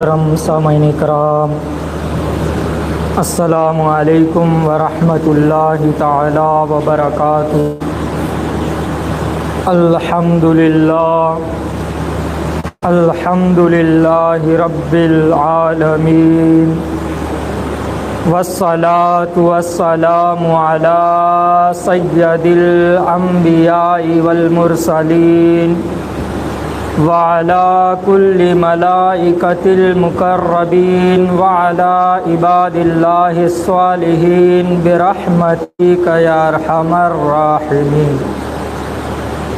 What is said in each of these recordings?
سامعین کرام، السلام علیکم ورحمۃ اللہ تعالی وبرکاتہ۔ الحمد للہ رب العالمین، والصلاة والسلام علی سید الانبیاء والمرسلین وعلى كل ملائكة المقربين وعلى عباد الله الصالحين برحمتك يا ارحم الراحمين۔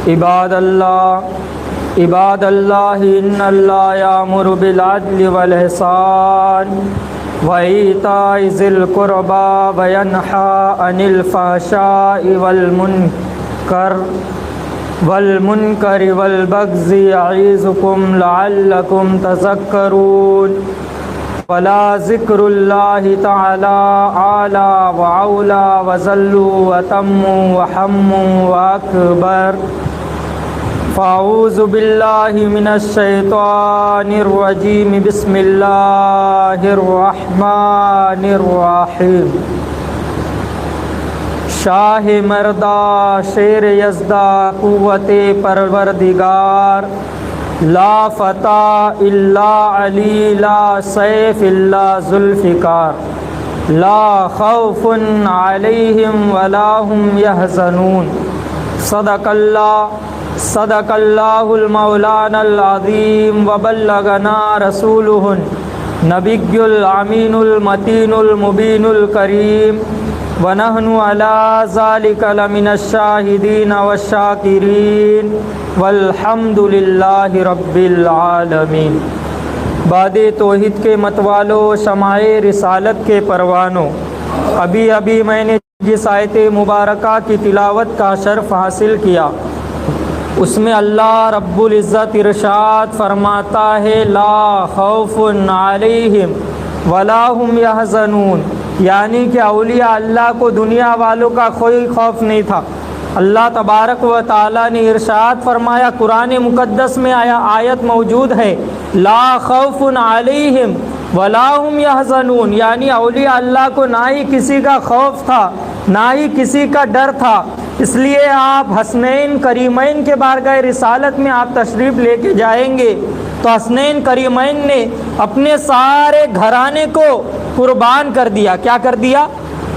عباد الله ان الله يأمر بالعدل والإحسان وإيتاء ذي القربى وينهى عن الفحشاء والمنکر والبغض یعظکم لعلکم تذکرون، ولا ذکر اللہ تعالی اعلی واولی وجل واتم واہم واکبر۔ فاعوذ باللہ من الشیطان الرجیم، بسم اللہ الرحمن الرحیم۔ شاہ مردہ شیر یزدہ قوت پروردگار، لا فتح الا علی لا سیف الا ذوالفقار، لا خوف علیہم ولا هم یحزنون۔ صدق اللہ المولانا العظیم، وبلغنا رسولہ النبی الامین المتین المبین الکریم، ونحن علی ذلک لمن الشاہدین والشاکرین، والحمد للہ رب العالمین۔ باد توحید کے متوالو، شمع رسالت کے پروانوں، ابھی میں نے جس آیت مبارکہ کی تلاوت کا شرف حاصل کیا، اس میں اللہ رب العزت ارشاد فرماتا ہے، لا خوف علیہم ولا هم یحزنون، یعنی کہ اولیاء اللہ کو دنیا والوں کا کوئی خوف نہیں تھا۔ اللہ تبارک و تعالیٰ نے ارشاد فرمایا، قرآن مقدس میں آیت موجود ہے، لا خوف علیہم ولا هم یحزنون، یعنی اولیاء اللہ کو نہ ہی کسی کا خوف تھا نہ ہی کسی کا ڈر تھا۔ اس لیے آپ حسنین کریمین کے بارگاہ رسالت میں آپ تشریف لے کے جائیں گے تو حسنین کریمین نے اپنے سارے گھرانے کو قربان کر دیا۔ کیا کر دیا؟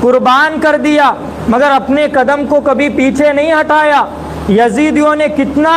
قربان کر دیا، مگر اپنے قدم کو کبھی پیچھے نہیں ہٹایا۔ یزیدیوں نے کتنا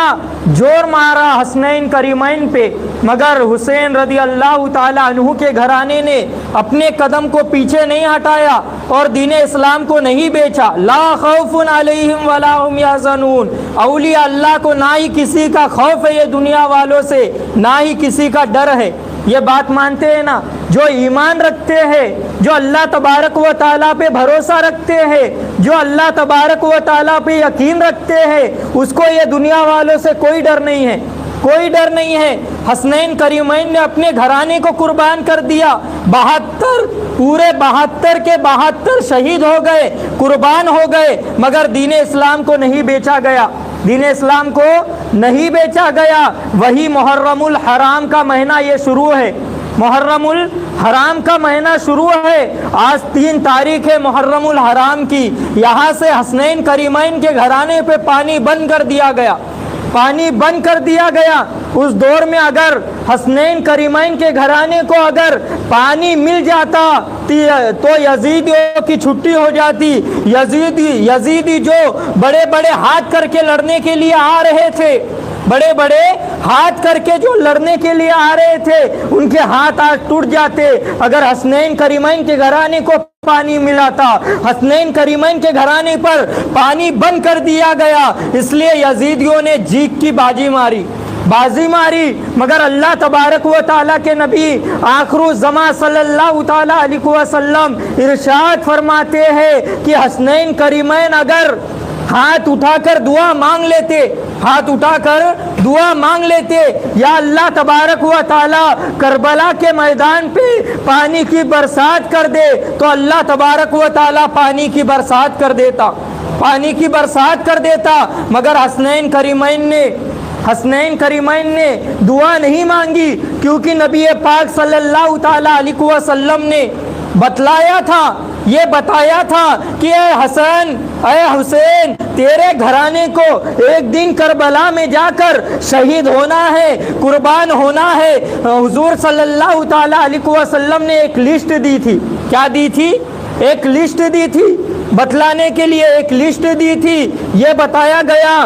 زور مارا حسنین کریمین پہ، مگر حسین رضی اللہ تعالی عنہ کے گھرانے نے اپنے قدم کو پیچھے نہیں ہٹایا اور دین اسلام کو نہیں بیچا۔ لا خوف علیہم ولا هم یحزنون، اولیاء اللہ کو نہ ہی کسی کا خوف ہے یہ دنیا والوں سے، نہ ہی کسی کا ڈر ہے۔ یہ بات مانتے ہیں نا؟ جو ایمان رکھتے ہیں، جو اللہ تبارک و تعالیٰ پہ بھروسہ رکھتے ہیں، جو اللہ تبارک و تعالیٰ پہ یقین رکھتے ہیں، اس کو یہ دنیا والوں سے کوئی ڈر نہیں ہے، کوئی ڈر نہیں ہے۔ حسنین کریمین نے اپنے گھرانے کو قربان کر دیا، 72 پورے 72 کے 72 شہید ہو گئے، قربان ہو گئے، مگر دین اسلام کو نہیں بیچا گیا، دین اسلام کو نہیں بیچا گیا۔ وہی محرم الحرام کا مہینہ یہ شروع ہے، محرم الحرام کا مہینہ شروع ہے۔ آج 3 تاریخ ہے محرم الحرام کی، یہاں سے حسنین کریمین کے گھرانے پہ پانی بند کر دیا گیا، پانی بند کر دیا گیا۔ اس دور میں اگر حسنین کریمین کے گھرانے کو اگر پانی مل جاتا تو یزیدیوں کی چھٹی ہو جاتی۔ یزیدی جو بڑے بڑے ہاتھ کر کے لڑنے کے لیے آ رہے تھے، بڑے بڑے ہاتھ کر کے جو لڑنے کے لیے آ رہے تھے، ان کے ہاتھ آج ٹوٹ جاتے اگر حسنین کریمین کے گھرانے کو پانی ملا تھا۔ حسنین کریمین کے گھرانے پر پانی بند کر دیا گیا، اس لیے یزیدیوں نے جیت کی بازی ماری، مگر اللہ تبارک و تعالیٰ کے نبی آخر الزمان صلی اللہ تعالیٰ علیہ وسلم ارشاد فرماتے ہیں کہ حسنین کریمین اگر ہاتھ اٹھا کر دعا مانگ لیتے، یا اللہ تبارک و تعالی کربلا کے میدان پہ پانی کی برسات کر دے، تو اللہ تبارک و تعالی پانی کی برسات کر دیتا، مگر حسنین کریمین نے حسنین کریمین نے دعا نہیں مانگی، کیونکہ نبی پاک صلی اللہ تعالیٰ علیہ وسلم نے بتلایا تھا، یہ بتایا تھا کہ اے حسن اے حسین، تیرے گھرانے کو ایک دن کربلا میں جا کر شہید ہونا ہے، قربان ہونا ہے۔ حضور صلی اللہ تعالیٰ علیہ وسلم نے ایک لسٹ دی تھی۔ کیا دی تھی؟ ایک لسٹ دی تھی، بتلانے کے لیے ایک لسٹ دی تھی۔ یہ بتایا گیا،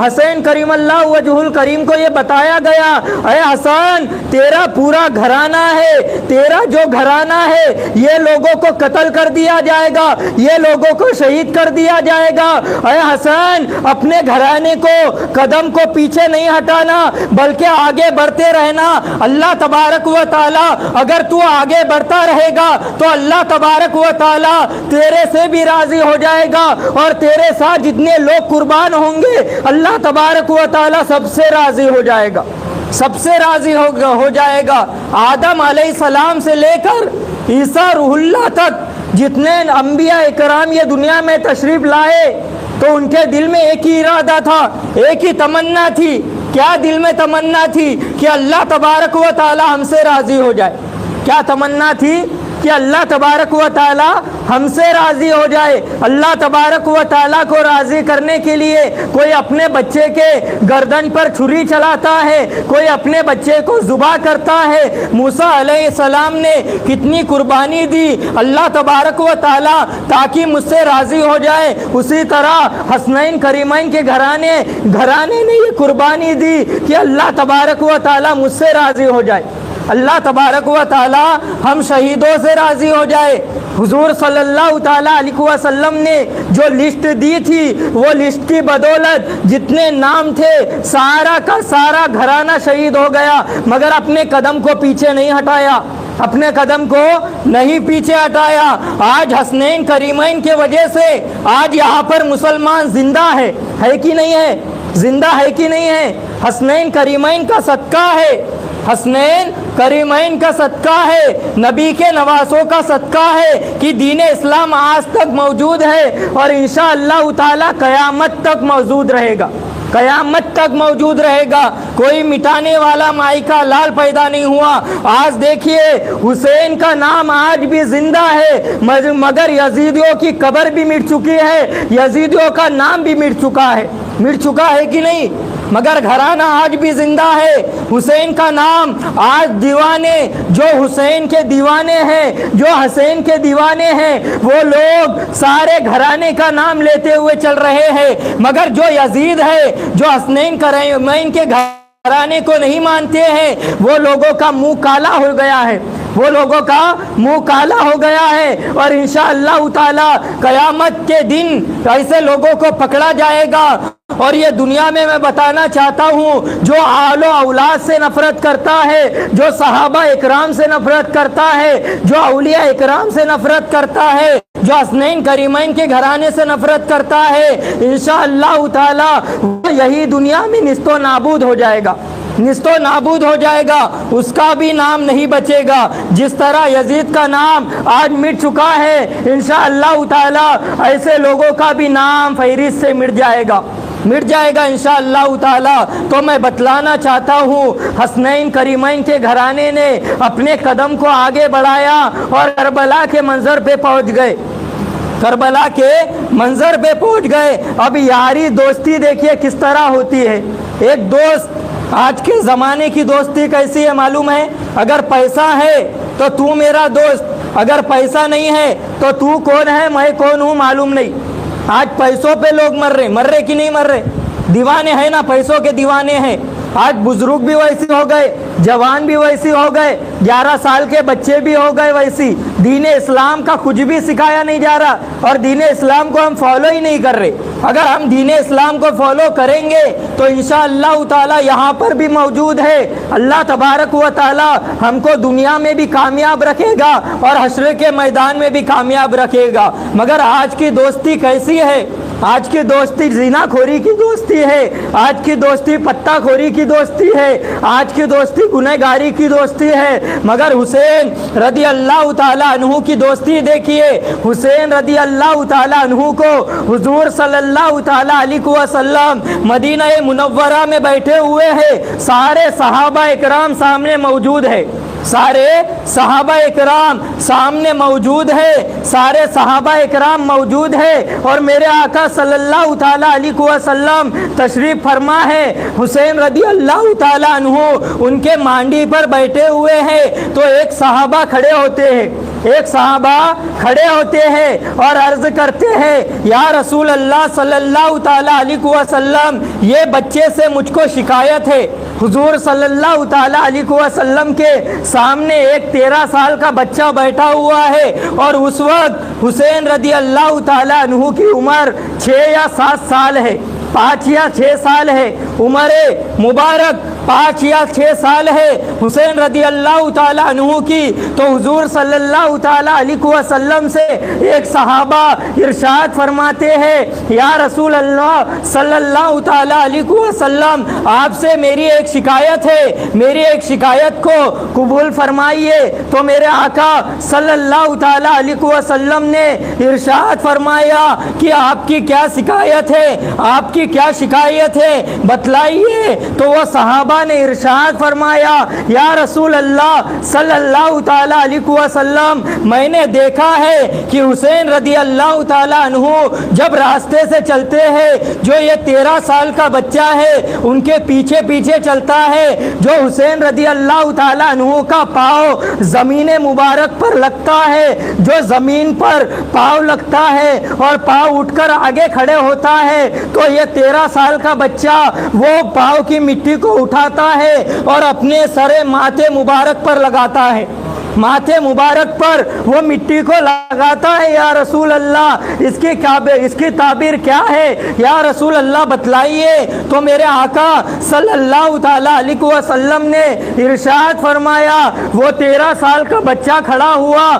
حسین کریم اللہ وجہ الکریم کو یہ بتایا گیا، اے حسن تیرا پورا گھرانہ ہے، تیرا جو گھرانہ ہے یہ لوگوں کو قتل کر دیا جائے گا، یہ لوگوں کو شہید کر دیا جائے گا۔ اے حسن اپنے گھرانے کو قدم کو پیچھے نہیں ہٹانا بلکہ آگے بڑھتے رہنا۔ اللہ تبارک و تعالی اگر تو آگے بڑھتا رہے گا تو اللہ تبارک و تعالی تیرے سے بھی راضی ہو جائے گا، اور تیرے ساتھ جتنے لوگ قربان ہوں گے اللہ تبارک و تعالی سب سے راضی ہو جائے گا، سب سے راضی ہو جائے گا۔ آدم علیہ السلام سے لے کر عیسیٰ روح اللہ تک جتنے انبیاء اکرام یہ دنیا میں تشریف لائے تو ان کے دل میں ایک ہی ارادہ تھا، ایک ہی تمنا تھی۔ کیا دل میں تمنا تھی؟ کہ اللہ تبارک و تعالی ہم سے راضی ہو جائے۔ کیا تمنا تھی؟ کہ اللہ تبارک و تعالی ہم سے راضی ہو جائے۔ اللہ تبارک و تعالی کو راضی کرنے کے لیے کوئی اپنے بچے کے گردن پر چھری چلاتا ہے، کوئی اپنے بچے کو ذبح کرتا ہے۔ موسیٰ علیہ السلام نے کتنی قربانی دی اللہ تبارک و تعالی تاکہ مجھ سے راضی ہو جائے، اسی طرح حسنین کریمین کے گھرانے نے یہ قربانی دی کہ اللہ تبارک و تعالی مجھ سے راضی ہو جائے، اللہ تبارک و تعالی ہم شہیدوں سے راضی ہو جائے۔ حضور صلی اللہ تعالیٰ علیہ وسلم نے جو لسٹ دی تھی وہ لسٹ کی بدولت جتنے نام تھے سارا کا سارا گھرانہ شہید ہو گیا، مگر اپنے قدم کو پیچھے نہیں ہٹایا، اپنے قدم کو نہیں پیچھے ہٹایا۔ آج حسنین کریمین کی وجہ سے آج یہاں پر مسلمان زندہ ہے کہ نہیں ہے؟ زندہ ہے کہ نہیں ہے؟ حسنین کریمین کا صدقہ ہے، حسنین کریمین کا صدقہ ہے، نبی کے نواسوں کا صدقہ ہے کہ دین اسلام آج تک موجود ہے اور انشاءاللہ تعالی قیامت تک موجود رہے گا، قیامت تک موجود رہے گا۔ کوئی مٹانے والا مائی کا لال پیدا نہیں ہوا۔ آج دیکھیے حسین کا نام آج بھی زندہ ہے، مگر یزیدیوں کی قبر بھی مٹ چکی ہے، یزیدیوں کا نام بھی مٹ چکا ہے کہ نہیں؟ مگر گھرانہ آج بھی زندہ ہے۔ حسین کا نام آج دیوانے جو حسین کے دیوانے ہیں، جو حسین کے دیوانے ہیں، وہ لوگ سارے گھرانے کا نام لیتے ہوئے چل رہے ہیں، مگر جو یزید ہے، جو حسنین کریمین کے گھرانے کو نہیں مانتے ہیں، وہ لوگوں کا منہ کالا ہو گیا ہے، وہ لوگوں کا منہ کالا ہو گیا ہے۔ اور انشاءاللہ تعالی قیامت کے دن ایسے لوگوں کو پکڑا جائے گا۔ اور یہ دنیا میں بتانا چاہتا ہوں، جو آل و اولاد سے نفرت کرتا ہے، جو صحابہ اکرام سے نفرت کرتا ہے، جو اولیاء اکرام سے نفرت کرتا ہے، جو حسنین کریمین کے گھرانے سے نفرت کرتا ہے، انشاءاللہ تعالی یہی دنیا میں نیست و نابود ہو جائے گا، نیست و نابود ہو جائے گا، اس کا بھی نام نہیں بچے گا۔ جس طرح یزید کا نام آج مٹ چکا ہے، انشاءاللہ تعالی ایسے لوگوں کا بھی نام فہرست سے مٹ جائے گا انشاءاللہ تعالی۔ تو میں بتلانا چاہتا ہوں، حسنین کریمین کے گھرانے نے اپنے قدم کو آگے بڑھایا اور کربلا کے منظر پہ پہنچ گئے، کربلا کے منظر پہ پہنچ گئے۔ اب یاری دوستی دیکھیے کس طرح ہوتی ہے۔ ایک دوست، آج کے زمانے کی دوستی کیسی ہے معلوم ہے؟ اگر پیسہ ہے تو تو میرا دوست، اگر پیسہ نہیں ہے تو تو کون ہے میں کون ہوں معلوم نہیں۔ آج پیسوں پہ لوگ مر رہے کہ نہیں مر رہے؟ دیوانے ہیں نا، پیسوں کے دیوانے ہیں۔ آج بزرگ بھی ویسے ہو گئے، جوان بھی ویسے ہو گئے، 11 سال کے بچے بھی ہو گئے ویسی۔ دین اسلام کا کچھ بھی سکھایا نہیں جا رہا اور دین اسلام کو ہم فالو ہی نہیں کر رہے۔ اگر ہم دین اسلام کو فالو کریں گے تو انشاءاللہ تعالی یہاں پر بھی موجود ہے۔ اللہ تبارک و تعالی ہم کو دنیا میں بھی کامیاب رکھے گا اور حشر کے میدان میں بھی کامیاب رکھے گا۔ مگر آج کی دوستی کیسی ہے؟ آج کی دوستی زنا خوری کی دوستی ہے، آج کی دوستی پتہ خوری کی دوستی ہے، آج کی دوستی گنہگاری کی دوستی ہے۔ مگر حسین رضی اللہ تعالی عنہ کی دوستی دیکھیے۔ حسین رضی اللہ تعالی عنہ کو حضور صلی اللہ تعالی علیہ وسلم مدینہ منورہ میں بیٹھے ہوئے ہیں، سارے صحابہ اکرام سامنے موجود ہے، سارے صحابہ اکرام سامنے موجود ہے، سارے صحابہ اکرام موجود ہے، اور میرے آقا صلی اللہ تعالی علیہ وسلم تشریف فرما ہے۔ حسین رضی اللہ تعالی عنہ ان کے مانڈی پر بیٹھے ہوئے ہیں تو ایک صحابہ کھڑے ہوتے ہیں، ایک صحابہ کھڑے ہوتے ہیں اور عرض کرتے ہیں یا رسول اللہ صلی اللہ تعالی علیہ وسلم یہ بچے سے مجھ کو شکایت ہے۔ حضور صلی اللہ تعالی علیہ وسلم کے سامنے ایک 13 سال کا بچہ بیٹھا ہوا ہے، اور اس وقت حسین رضی اللہ تعالی عنہ کی عمر 6 یا 7 سال ہے، 5 یا 6 سال ہے، عمر مبارک 5 یا 6 سال ہے حسین رضی اللہ تعالی عنہ کی۔ تو حضور صلی اللہ تعالی علیہ وسلم سے ایک صحابہ ارشاد فرماتے ہیں یا رسول اللہ صلی اللہ تعالی علیہ وسلم آپ سے میری ایک شکایت ہے، میری ایک شکایت کو قبول فرمائیے۔ تو میرے آقا صلی اللہ تعالی علیہ وسلم نے ارشاد فرمایا کہ آپ کی کیا شکایت ہے، آپ کی کیا شکایت ہے بتلائیے۔ تو وہ صحابہ نے ارشاد فرمایا یا رسول اللہ صلی اللہ تعالی علیہ وسلم میں نے دیکھا ہے کہ حسین رضی اللہ تعالی عنہ جب راستے سے چلتے ہیں جو یہ 13 سال کا بچہ ہے ان کے پیچھے پیچھے چلتا ہے، جو حسین رضی اللہ تعالی عنہ کا پاؤں زمین مبارک پر لگتا ہے، جو زمین پر پاؤں لگتا ہے اور پاؤں اٹھ کر آگے کھڑے ہوتا ہے، تو یہ 13 سال کا بچہ وہ پاؤں کی مٹی کو اٹھاتا ہے اور اپنے سر ماتھے مبارک پر لگاتا ہے، ماتھے مبارک پر وہ مٹی کو لگاتا ہے۔ یا رسول اللہ اس کی تعبیر کیا ہے یا رسول اللہ بتلائیے۔ تو میرے آقا صلی اللہ تعالی علیہ وسلم نے ارشاد فرمایا، وہ 13 سال کا بچہ کھڑا ہوا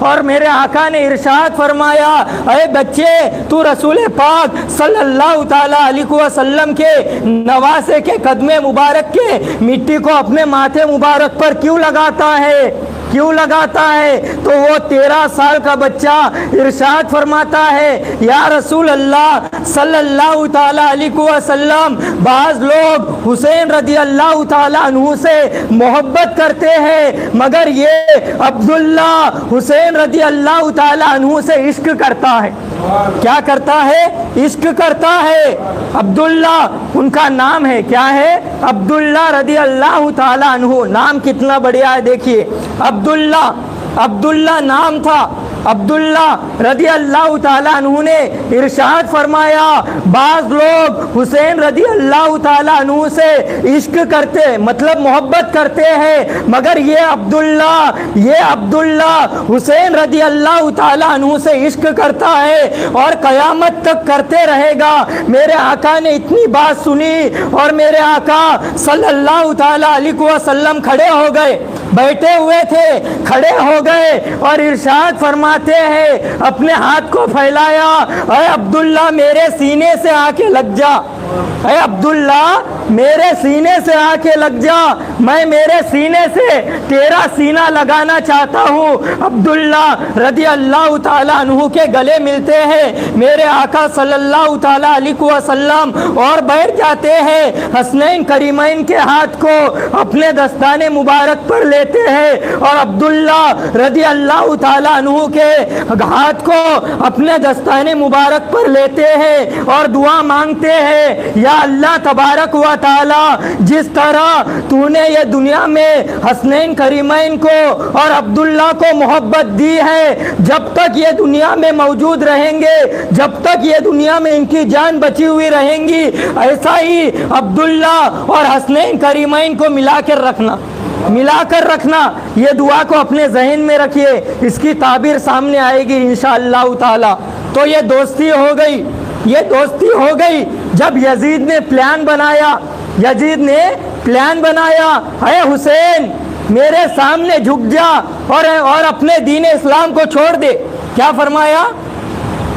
اور میرے آقا نے ارشاد فرمایا اے بچے تو رسول پاک صلی اللہ تعالی علیہ وسلم کے نواسے کے قدم مبارک کے مٹی کو اپنے ماتھے مبارک پر کیوں لگاتا ہے، کیوں لگاتا ہے؟ تو وہ 13 سال کا بچہ ارشاد فرماتا ہے یا رسول اللہ صلی اللہ تعالی علیہ وسلم بعض لوگ حسین رضی اللہ تعالی عنہ سے محبت کرتے ہیں مگر یہ عبداللہ حسین رضی اللہ تعالی عنہ سے عشق کرتا ہے۔ کیا کرتا ہے؟ عشق کرتا ہے۔ عبداللہ ان کا نام ہے، کیا ہے؟ عبداللہ رضی اللہ تعالی عنہ، نام کتنا بڑھیا ہے دیکھیے، عبداللہ نام تھا۔ عبداللہ رضی اللہ تعالیٰ عنہ نے ارشاد فرمایا بعض لوگ حسین رضی اللہ تعالیٰ عنہ سے عشق کرتے مطلب محبت کرتے ہیں مگر یہ عبداللہ حسین رضی اللہ تعالیٰ عنہ سے عشق کرتا ہے اور قیامت تک کرتے رہے گا۔ میرے آقا نے اتنی بات سنی اور میرے آقا صلی اللہ تعالیٰ علیہ وسلم کھڑے ہو گئے، بیٹھے ہوئے تھے کھڑے ہو گئے اور ارشاد فرماتے ہیں، اپنے ہاتھ کو پھیلایا، اے عبداللہ میرے سینے سے آ کے لگ جا، اے عبداللہ میرے سینے سے آ کے لگ جا، میں میرے سینے سے تیرا سینہ لگانا چاہتا ہوں۔ عبداللہ رضی اللہ تعالیٰ عنہ کے گلے ملتے ہیں میرے آقا صلی اللہ تعالیٰ علیہ وسلم اور بیٹھ جاتے ہیں، حسنین کریمین کے ہاتھ کو اپنے دستانے مبارک پر لیتے ہیں اور عبداللہ رضی اللہ تعالیٰ عنہ کے ہاتھ کو اپنے دستانے مبارک پر لیتے ہیں اور دعا مانگتے ہیں، یا اللہ تبارک و تعالی جس طرح تو نے یہ دنیا میں حسنین کریمین کو اور عبداللہ کو محبت دی ہے، جب تک یہ دنیا میں موجود رہیں گے، جب تک یہ دنیا میں ان کی جان بچی ہوئی رہیں گی، ایسا ہی عبداللہ اور حسنین کریمین کو ملا کر رکھنا۔ یہ دعا کو اپنے ذہن میں رکھیے، اس کی تعبیر سامنے آئے گی انشاءاللہ تعالی۔ تو یہ دوستی ہو گئی جب یزید نے پلان بنایا، اے حسین میرے سامنے جھک جا اور اپنے دین اسلام کو چھوڑ دے۔ کیا فرمایا؟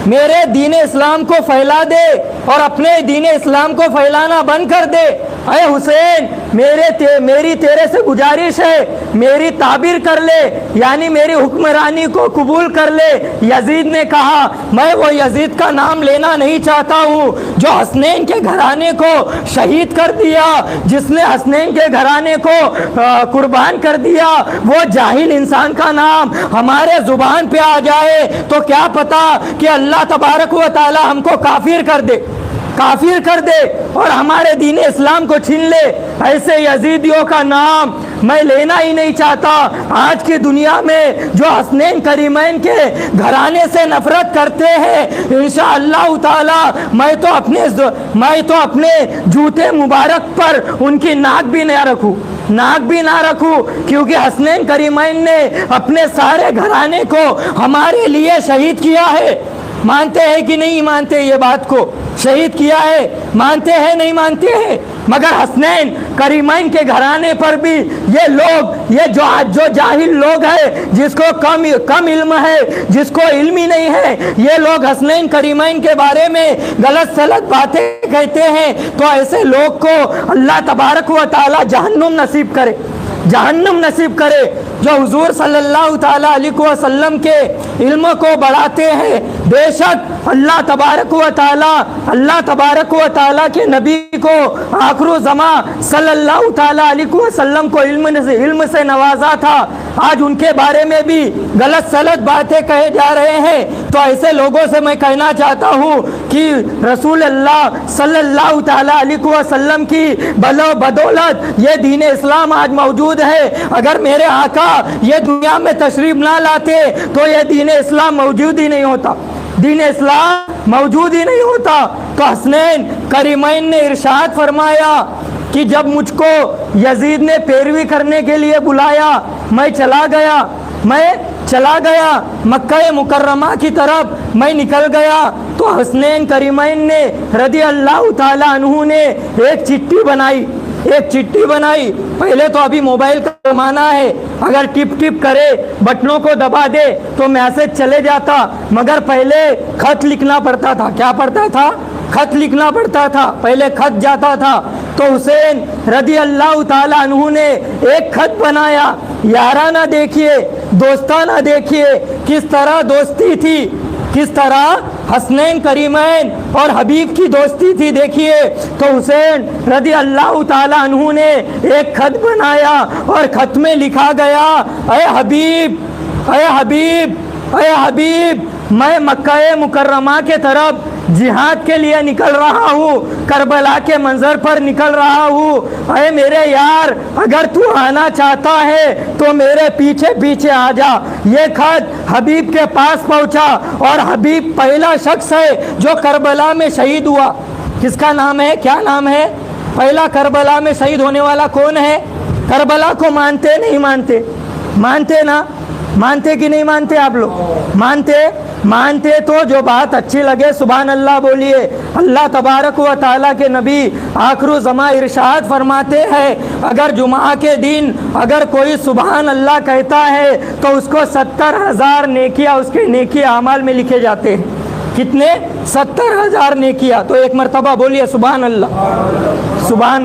میرے دین اسلام کو پھیلا دے اور اپنے دین اسلام کو پھیلانا بند کر دے۔ اے حسین میری تیرے سے گزارش ہے، میری تعبیر کر لے، یعنی میری حکمرانی کو قبول کر لے۔ یزید نے کہا میں وہ یزید کا نام لینا نہیں چاہتا ہوں جو حسنین کے گھرانے کو شہید کر دیا، جس نے حسنین کے گھرانے کو قربان کر دیا۔ وہ جاہل انسان کا نام ہمارے زبان پہ آ جائے تو کیا پتا کہ اللہ تبارک و تعالی ہم کو کافر کر دے اور ہمارے دین اسلام کو چھین لے۔ ایسے یزیدیوں کا نام میں لینا ہی نہیں چاہتا۔ آج کی دنیا میں جو حسنین کریمین کے گھرانے سے نفرت کرتے ہیں، انشاءاللہ تعالی میں تو اپنے جوتے مبارک پر ان کی ناک بھی نہ رکھوں، کیونکہ حسنین کریمین نے اپنے سارے گھرانے کو ہمارے لیے شہید کیا ہے۔ مانتے ہیں کہ نہیں مانتے؟ یہ بات کو شہید کیا ہے، مانتے ہیں نہیں مانتے ہیں؟ مگر حسنین کریمین کے گھرانے پر بھی یہ جو جاہل لوگ ہیں، جس کو کم علم ہے، جس کو علم ہی نہیں ہے، یہ لوگ حسنین کریمین کے بارے میں غلط سلط باتیں کہتے ہیں، تو ایسے لوگ کو اللہ تبارک و تعالی جہنم نصیب کرے۔ جو حضور صلی اللہ تعالی علیہ وسلم کے علم کو بڑھاتے ہیں، بے شک اللہ تبارک و تعالی کے نبی کو آخر الزمان صلی اللہ تعالی علیہ وسلم کو علم سے نوازا تھا، آج ان کے بارے میں بھی غلط سلط باتیں کہے جا رہے ہیں۔ تو ایسے لوگوں سے میں کہنا چاہتا ہوں کہ رسول اللہ صلی اللہ تعالی علیہ وسلم کی بدولت یہ دین اسلام آج موجود ہے۔ اگر میرے آقا یہ دنیا میں تشریف نہ لاتے تو یہ دین اسلام موجود ہی نہیں ہوتا۔ تو حسنین کریمین نے ارشاد فرمایا کہ جب مجھ کو یزید نے پیروی کرنے کے لیے بلایا، میں چلا گیا مکہ مکرمہ کی طرف میں نکل گیا، تو حسنین کریمین نے رضی اللہ تعالی عنہ نے ایک چٹھی بنائی۔ پہلے تو ابھی موبائل کا زمانہ ہے، اگر ٹپ کرے بٹنوں کو دبا دے تو میسج چلے جاتا، مگر پہلے خط لکھنا پڑتا تھا۔ کیا پڑتا تھا؟ خط لکھنا پڑتا تھا، پہلے خط جاتا تھا۔ تو حسین رضی اللہ تعالی عنہ نے ایک خط بنایا، یارانہ دیکھیے، دوستانہ دیکھیے کس طرح دوستی تھی، کس طرح حسنین کریمین اور حبیب کی دوستی تھی، دیکھیے۔ تو حسین رضی اللہ تعالی عنہ نے ایک خط بنایا اور خط میں لکھا گیا، اے حبیب میں مکہ مکرمہ کے طرف جہاد کے لیے نکل رہا ہوں، کربلا کے منظر پر نکل رہا ہوں۔ اے میرے یار، اگر تو آنا چاہتا ہے تو میرے پیچھے آ جا۔ یہ خط حبیب کے پاس پہنچا اور حبیب پہلا شخص ہے جو کربلا میں شہید ہوا۔ کس کا نام ہے؟ کیا نام ہے؟ پہلا کربلا میں شہید ہونے والا کون ہے؟ کربلا کو مانتے نہیں مانتے نا؟ مانتے کہ نہیں مانتے آپ لوگ؟ مانتے تو جو بات اچھی لگے سبحان اللہ بولیے۔ اللہ تبارک و تعالیٰ کے نبی آخر الزمان ارشاد فرماتے ہیں، اگر جمعہ کے دن اگر کوئی سبحان اللہ کہتا ہے تو اس کو 70,000 نیکیاں اس کے نیکی اعمال میں لکھے جاتے ہیں۔ کتنے؟ 70,000 نیکیاں۔ تو ایک مرتبہ بولیے سبحان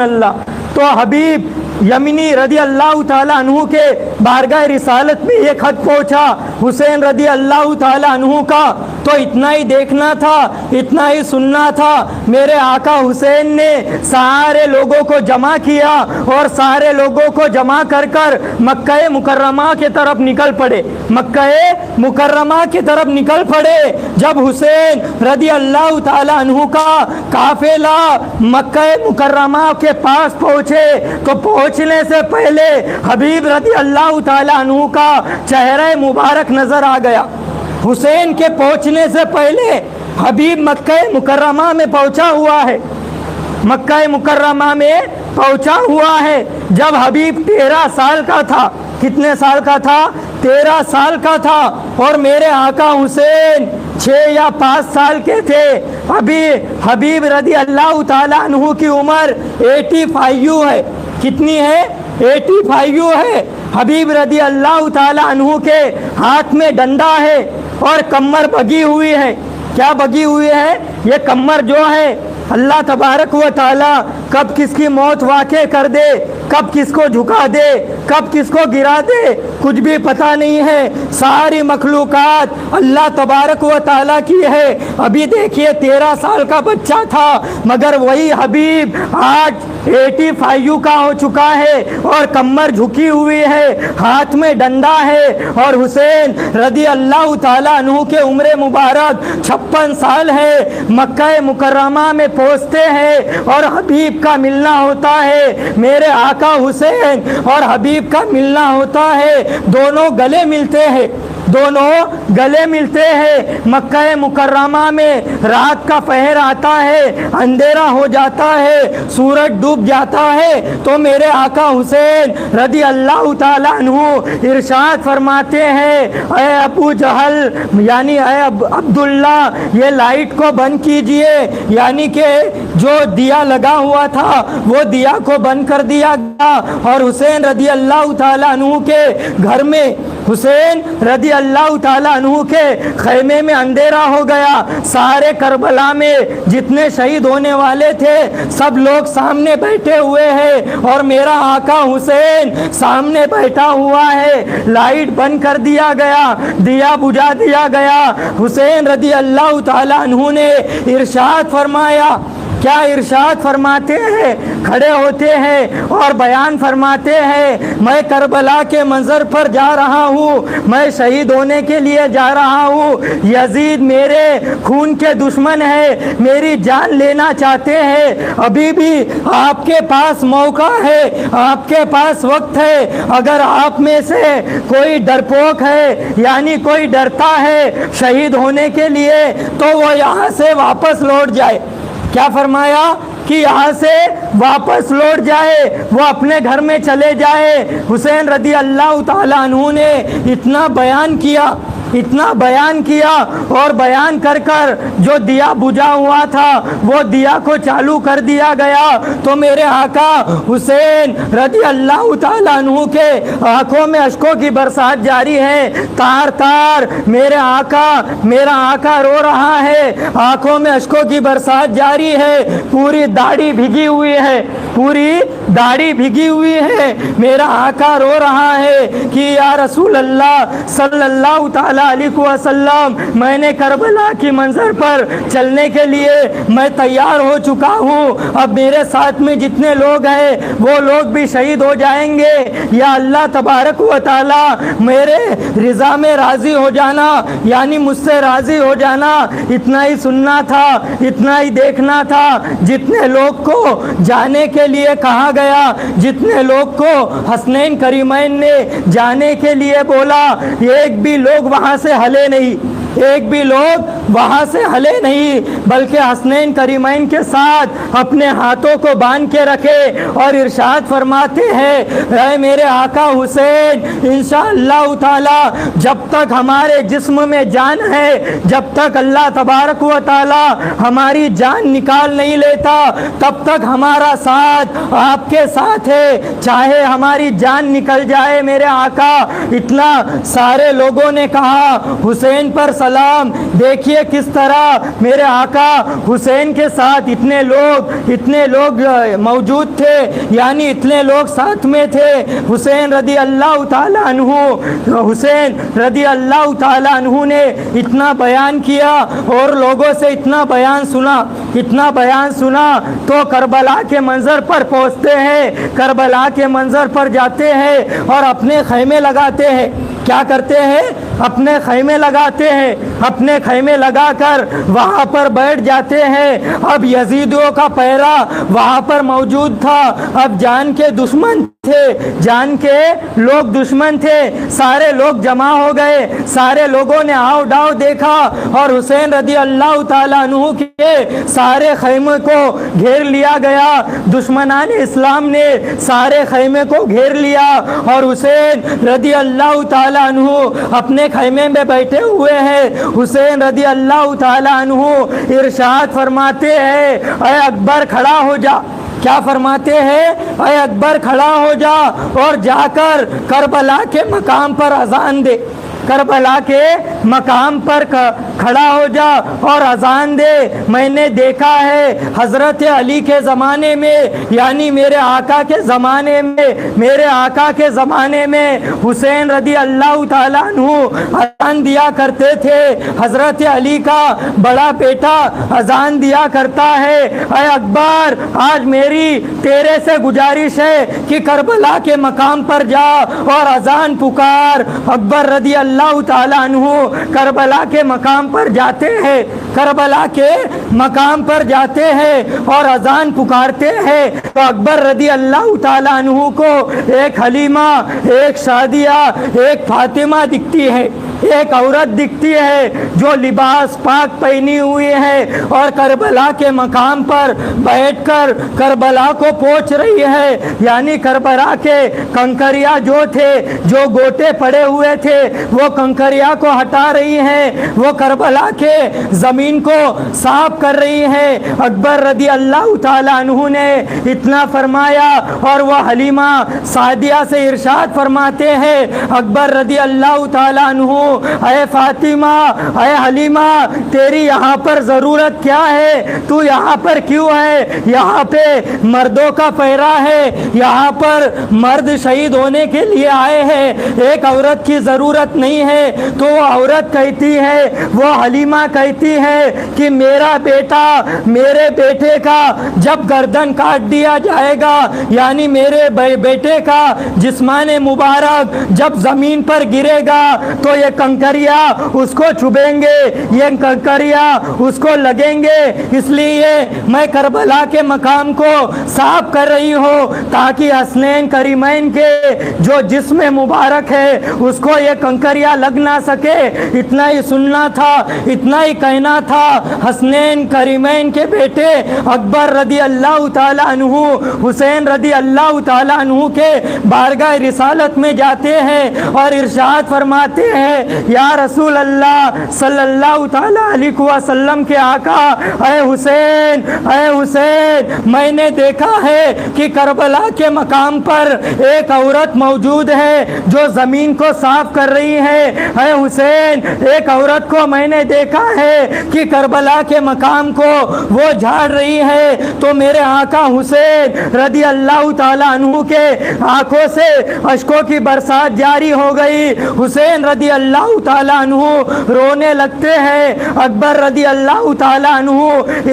اللہ۔ تو حبیب یمنی رضی اللہ تعالی عنہ کے بارگاہ رسالت میں یہ خط پہنچا حسین رضی اللہ تعالی عنہ کا۔ تو اتنا ہی دیکھنا تھا، اتنا ہی سننا تھا۔ میرے آقا حسین نے سارے لوگوں کو جمع کیا اور سارے لوگوں کو جمع کر مکہ مکرمہ کی طرف نکل پڑے۔ جب حسین رضی اللہ تعالی عنہ کا قافلہ مکہ مکرمہ کے پاس پہنچے تو پہنچنے سے پہلے حبیب رضی اللہ تعالی عنہ کا چہرہ مبارک نظر آ گیا۔ حسین کے پہنچنے سے پہلے حبیب مکہ مکرمہ میں پہنچا ہوا ہے۔ جب حبیب 13 سال کا تھا، کتنے سال کا تھا؟ 13 سال کا تھا، اور میرے آقا حسین 6 یا 5 سال کے تھے۔ ابھی حبیب رضی اللہ تعالی عنہ کی عمر 85 ہے۔ کتنی ہے؟ 85 ہے۔ حبیب رضی اللہ تعالی عنہ کے ہاتھ میں ڈنڈا ہے اور کمر بگی ہوئی ہے۔ کیا بگی ہوئی ہے؟ یہ کمر جو ہے اللہ تبارک و تعالی کب کس کی موت واقع کر دے، کب کس کو جھکا دے، کب کس کو گرا دے، کچھ بھی پتہ نہیں ہے۔ ساری مخلوقات اللہ تبارک و تعالی کی ہے۔ ابھی دیکھیے 13 سال کا بچہ تھا مگر وہی حبیب آج 85 کا ہو چکا ہے اور کمر جھکی ہوئی ہے، ہاتھ میں ڈنڈا ہے، اور حسین رضی اللہ تعالیٰ عنہ کے عمر مبارک 56 سال ہے۔ مکہ مکرمہ میں پہنچتے ہیں اور حبیب کا ملنا ہوتا ہے، میرے آقا حسین اور حبیب کا ملنا ہوتا ہے، دونوں گلے ملتے ہیں، دونوں گلے ملتے ہیں۔ مکہ مکرمہ میں رات کا پہر آتا ہے، اندھیرا ہو جاتا ہے، سورج ڈوب جاتا ہے، تو میرے آقا حسین رضی اللہ تعالیٰ عنہ ارشاد فرماتے ہیں، اے ابو جہل یعنی اے عبداللہ یہ لائٹ کو بند کیجئے، یعنی کہ جو دیا لگا ہوا تھا وہ دیا کو بند کر دیا گیا، اور حسین رضی اللہ تعالیٰ عنہ کے گھر میں، حسین رضی اللہ تعالیٰ عنہ کے خیمے میں اندھیرا ہو گیا۔ سارے کربلا میں جتنے شہید ہونے والے تھے سب لوگ سامنے بیٹھے ہوئے ہیں اور میرا آقا حسین سامنے بیٹھا ہوا ہے۔ لائٹ بند کر دیا گیا، دیا بجھا دیا گیا۔ حسین رضی اللہ تعالیٰ عنہ نے ارشاد فرمایا، کیا ارشاد فرماتے ہیں؟ کھڑے ہوتے ہیں اور بیان فرماتے ہیں، میں کربلا کے منظر پر جا رہا ہوں، میں شہید ہونے کے لیے جا رہا ہوں، یزید میرے خون کے دشمن ہے، میری جان لینا چاہتے ہیں، ابھی بھی آپ کے پاس موقع ہے، آپ کے پاس وقت ہے، اگر آپ میں سے کوئی ڈرپوک ہے یعنی کوئی ڈرتا ہے شہید ہونے کے لیے تو وہ یہاں سے واپس لوٹ جائے۔ کیا فرمایا کہ یہاں سے واپس لوٹ جائے، وہ اپنے گھر میں چلے جائے۔ حسین رضی اللہ تعالیٰ عنہ نے اتنا بیان کیا، اتنا بیان کیا، اور بیان کر کر جو دیا بجھا ہوا تھا وہ دیا کو چالو کر دیا گیا، تو میرے آقا حسین رضی اللہ تعالیٰ عنہ کے آنکھوں میں اشکوں کی برسات جاری ہے، تار تار میرا آقا رو رہا ہے، آنکھوں میں اشکوں کی برسات جاری ہے، پوری داڑھی بھیگی ہوئی ہے، پوری داڑھی بھیگی ہوئی ہے، میرا آقا رو رہا ہے کہ یا رسول اللہ صلی اللہ تعالیٰ علیہ وسلم میں نے کربلا کی منظر پر چلنے کے لیے میں تیار ہو چکا ہوں، اب میرے ساتھ میں جتنے لوگ ہیں وہ لوگ بھی شہید ہو جائیں گے، یا اللہ تبارک و تعالی میرے رضا میں راضی ہو جانا، یعنی مجھ سے راضی ہو جانا، اتنا ہی سننا تھا، اتنا ہی دیکھنا تھا۔ جتنے لوگ کو جانے کے لیے کہا گیا، جتنے لوگ کو حسنین کریمین نے جانے کے لیے بولا، ایک بھی لوگ وہاں سے ہلے نہیں، ایک بھی لوگ وہاں سے ہلے نہیں، بلکہ حسنین کریمین کے ساتھ اپنے ہاتھوں کو باندھ کے رکھے اور ارشاد فرماتے ہیں، اے میرے آقا حسین انشاءاللہ تعالی جب تک ہمارے جسم میں جان ہے، جب تک اللہ تبارک و تعالی ہماری جان نکال نہیں لیتا تب تک ہمارا ساتھ آپ کے ساتھ ہے، چاہے ہماری جان نکل جائے میرے آقا۔ اتنا سارے لوگوں نے کہا حسین پر سلام۔ دیکھیے کس طرح میرے آقا حسین کے ساتھ اتنے لوگ موجود تھے، یعنی اتنے لوگ ساتھ میں تھے۔ حسین رضی اللہ تعالیٰ عنہ نے اتنا بیان کیا اور لوگوں سے اتنا بیان سنا تو کربلا کے منظر پر پہنچتے ہیں، کربلا کے منظر پر جاتے ہیں اور اپنے خیمے لگاتے ہیں۔ کیا کرتے ہیں؟ اپنے خیمے لگاتے ہیں، اپنے خیمے لگا کر وہاں پر بیٹھ جاتے ہیں۔ اب یزیدیوں کا پہرا وہاں پر موجود تھا، اب جان کے دشمن تھے، جان کے لوگ دشمن تھے، سارے لوگ جمع ہو گئے، سارے لوگوں نے آؤ ڈاؤ دیکھا اور حسین رضی اللہ تعالیٰ عنہ کے سارے خیمے کو گھیر لیا گیا۔ دشمنان اسلام نے سارے خیمے کو گھیر لیا اور حسین رضی اللہ تعالیٰ عنہ اپنے خیمے میں بیٹھے ہوئے ہیں۔ حسین رضی اللہ تعالیٰ عنہ ارشاد فرماتے ہیں، اے اکبر کھڑا ہو جا۔ کیا فرماتے ہیں؟ اے اکبر کھڑا ہو جا اور جا کر کربلا کے مقام پر اذان دے۔ کربلا کے مقام پر کھڑا ہو جا اور اذان دے۔ میں نے دیکھا ہے حضرت علی کے زمانے میں، یعنی میرے آقا کے زمانے میں حسین رضی اللہ تعالیٰ عنہ اذان دیا کرتے تھے۔ حضرت علی کا بڑا بیٹا اذان دیا کرتا ہے۔ اے اکبر، آج میری تیرے سے گزارش ہے کہ کربلا کے مقام پر جا اور اذان پکار۔ اکبر رضی اللہ تعالیٰ عنہ کربلا کے مقام پر جاتے ہیں، اور اذان پکارتے ہیں تو اکبر رضی اللہ تعالیٰ عنہ کو ایک حلیمہ، ایک شادیہ، ایک فاطمہ دکھتی ہے، ایک عورت دکھتی ہے جو لباس پاک پہنی ہوئی ہے اور کربلا کے مقام پر بیٹھ کر کربلا کو پوچھ رہی ہے، یعنی کربلا کے کنکریاں جو تھے، جو گوٹے پڑے ہوئے تھے، وہ کنکریاں کو ہٹا رہی ہیں، وہ کربلا کے زمین کو صاف کر رہی ہے۔ اکبر رضی اللہ تعالیٰ عنہ نے اتنا فرمایا اور وہ حلیمہ سعدیہ سے ارشاد فرماتے ہیں، اکبر رضی اللہ تعالیٰ عنہ، اے فاطمہ، اے حلیمہ، تیری یہاں پر ضرورت کیا ہے؟ تو یہاں پر کیوں ہے؟ یہاں پہ مردوں کا پہرا ہے، یہاں پر مرد شہید ہونے کے لیے آئے ہیں، ایک عورت کی ضرورت نہیں ہے۔ تو وہ عورت کہتی ہے، وہ حلیمہ کہتی ہے کہ میرا بیٹا، میرے بیٹے کا جب گردن کاٹ دیا جائے گا، یعنی میرے بیٹے کا جسمان مبارک جب زمین پر گرے گا تو یہ کنکریاں اس کو چبھیں گے، یہ کنکریاں اس کو لگیں گے، اس لیے میں کربلا کے مقام کو صاف کر رہی ہوں تاکہ حسنین کریمین کے جو جسم مبارک ہے اس کو یہ کنکریاں لگ نہ سکے۔ اتنا ہی سننا تھا، اتنا ہی کہنا تھا۔ حسنین کریمین کے بیٹے اکبر رضی اللہ تعالیٰ عنہ حسین رضی اللہ تعالیٰ عنہ کے بارگاہ رسالت میں جاتے ہیں اور ارشاد فرماتے ہیں، یا رسول اللہ صلی اللہ تعالیٰ علیہ وسلم کے آقا، اے حسین، اے حسین، میں نے دیکھا ہے کہ کربلا کے مقام پر ایک عورت موجود ہے جو زمین کو صاف کر رہی ہے۔ اے حسین، ایک عورت کو میں نے دیکھا ہے کہ کربلا کے مقام کو وہ جھاڑ رہی ہے۔ تو میرے آقا حسین رضی اللہ تعالیٰ عنہ کے آنکھوں سے اشکوں کی برسات جاری ہو گئی۔ حسین رضی اللہ تعالیٰ عنہ رونے لگتے ہیں۔ اکبر رضی اللہ تعالیٰ عنہ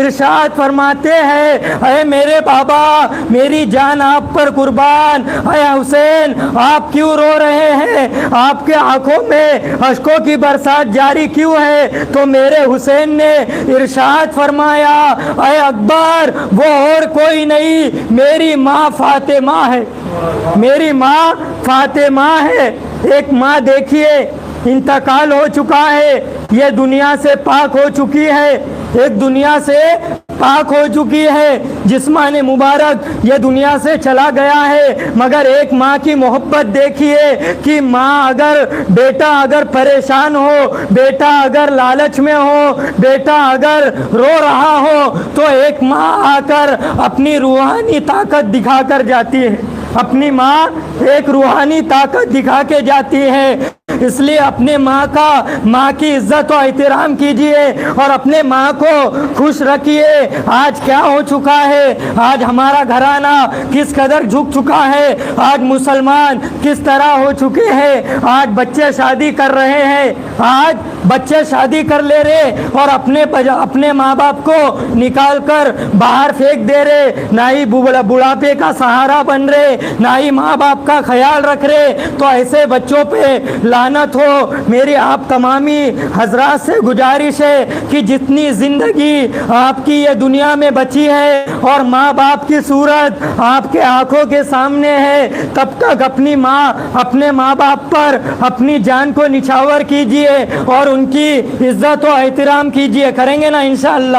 ارشاد فرماتے ہیں، اے میرے بابا، میری جان آپ پر قربان، اے حسین آپ کیوں رو رہے ہیں؟ آپ کے آنکھوں میں اشکوں کی برسات جاری کیوں ہے؟ تو میرے حسین نے ارشاد فرمایا، اے اکبر، وہ اور کوئی نہیں، میری ماں فاطمہ ہے، میری ماں فاطمہ ہے۔ ایک ماں دیکھیے انتقال ہو چکا ہے، یہ دنیا سے پاک ہو چکی ہے، ایک دنیا سے پاک ہو چکی ہے، جسمان مبارک یہ دنیا سے چلا گیا ہے، مگر ایک ماں کی محبت دیکھیے کہ ماں اگر بیٹا اگر پریشان ہو، بیٹا اگر لالچ میں ہو، بیٹا اگر رو رہا ہو تو ایک ماں آ کر اپنی روحانی طاقت دکھا کر جاتی ہے، اپنی ماں ایک روحانی طاقت دکھا کے جاتی ہے۔ اس لیے اپنے ماں کی عزت و احترام کیجئے اور اپنے ماں کو خوش رکھیے۔ آج کیا ہو چکا ہے، آج ہمارا گھرانہ کس قدر جھک چکا ہے، آج مسلمان کس طرح ہو چکے ہیں، آج بچے شادی کر رہے ہیں، آج بچے شادی کر لے رہے اور اپنے ماں باپ کو نکال کر باہر پھینک دے رہے، نہ ہی بڑھاپے کا سہارا بن رہے، نہ ہی ماں باپ کا خیال رکھ رہے۔ تو ایسے بچوں پہ لعنت ہو۔ میری آپ تمامی حضرات سے گزارش ہے کہ جتنی زندگی آپ کی یہ دنیا میں بچی ہے اور ماں باپ کی صورت آپ کے آنکھوں کے سامنے ہے، تب تک اپنے ماں باپ پر اپنی جان کو نچھاور کیجئے اور ان کی عزت و احترام کیجئے۔ کریں گے نا انشاءاللہ؟